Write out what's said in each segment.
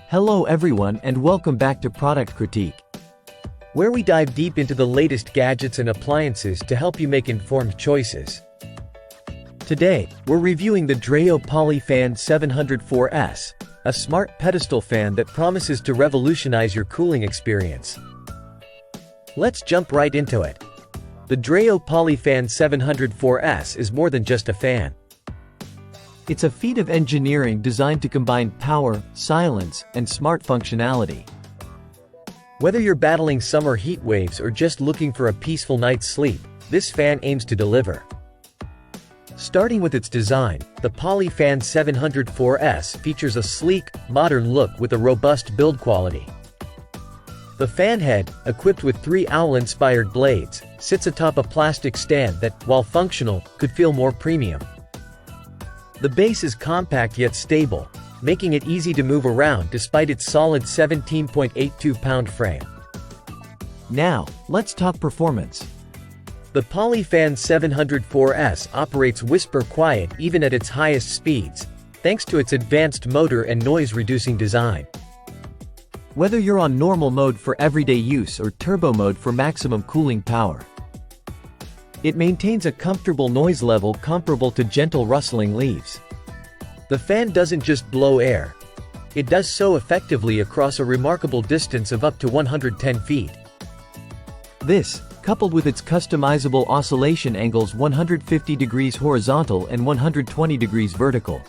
Hello everyone and welcome back to Product Critique, where we dive deep into the latest gadgets and appliances to help you make informed choices. Today, we're reviewing the Dreo Polyfan 704S, a smart pedestal fan that promises to revolutionize your cooling experience. Let's jump right into it. The Dreo Polyfan 704S is more than just a fan. It's a feat of engineering designed to combine power, silence, and smart functionality. Whether you're battling summer heat waves or just looking for a peaceful night's sleep, this fan aims to deliver. Starting with its design, the Polyfan 704S features a sleek, modern look with a robust build quality. The fan head, equipped with 3 owl-inspired blades, sits atop a plastic stand that, while functional, could feel more premium. The base is compact yet stable, making it easy to move around despite its solid 17.82-pound frame. Now, let's talk performance. The Polyfan 704S operates whisper quiet even at its highest speeds, thanks to its advanced motor and noise-reducing design. Whether you're on normal mode for everyday use or turbo mode for maximum cooling power, it maintains a comfortable noise level comparable to gentle rustling leaves. The fan doesn't just blow air. It does so effectively across a remarkable distance of up to 110 feet. This, coupled with its customizable oscillation angles 150 degrees horizontal and 120 degrees vertical,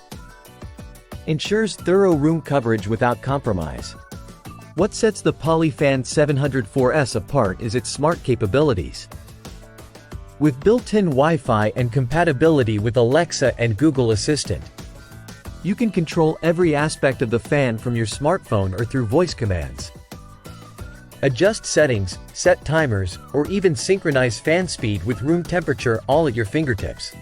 ensures thorough room coverage without compromise. What sets the Polyfan 704S apart is its smart capabilities. With built-in Wi-Fi and compatibility with Alexa and Google Assistant, you can control every aspect of the fan from your smartphone or through voice commands. Adjust settings, set timers, or even synchronize fan speed with room temperature all at your fingertips.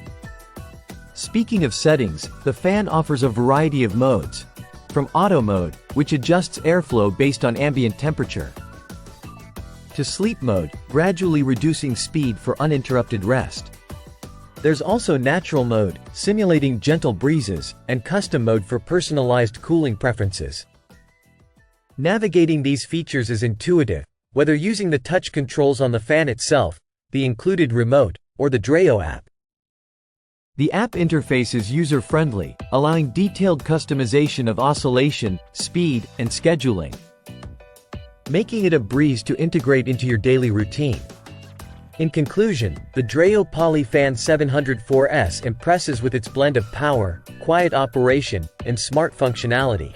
Speaking of settings, the fan offers a variety of modes, from auto mode, which adjusts airflow based on ambient temperature, to sleep mode, gradually reducing speed for uninterrupted rest. There's also natural mode, simulating gentle breezes, and custom mode for personalized cooling preferences. Navigating these features is intuitive, whether using the touch controls on the fan itself, the included remote, or the Dreo app. The app interface is user-friendly, allowing detailed customization of oscillation, speed, and scheduling, making it a breeze to integrate into your daily routine. In conclusion, the Dreo Polyfan 704S impresses with its blend of power, quiet operation, and smart functionality.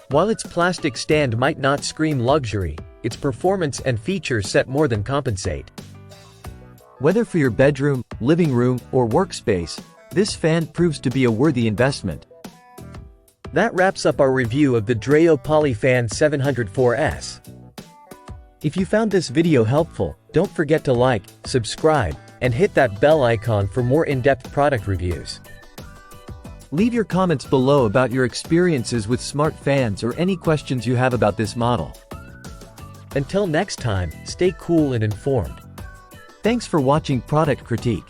While its plastic stand might not scream luxury, its performance and features set more than compensate. Whether for your bedroom, living room, or workspace, this fan proves to be a worthy investment. That wraps up our review of the Dreo Polyfan 704S. If you found this video helpful, don't forget to like, subscribe, and hit that bell icon for more in-depth product reviews. Leave your comments below about your experiences with smart fans or any questions you have about this model. Until next time, stay cool and informed. Thanks for watching Product Critique.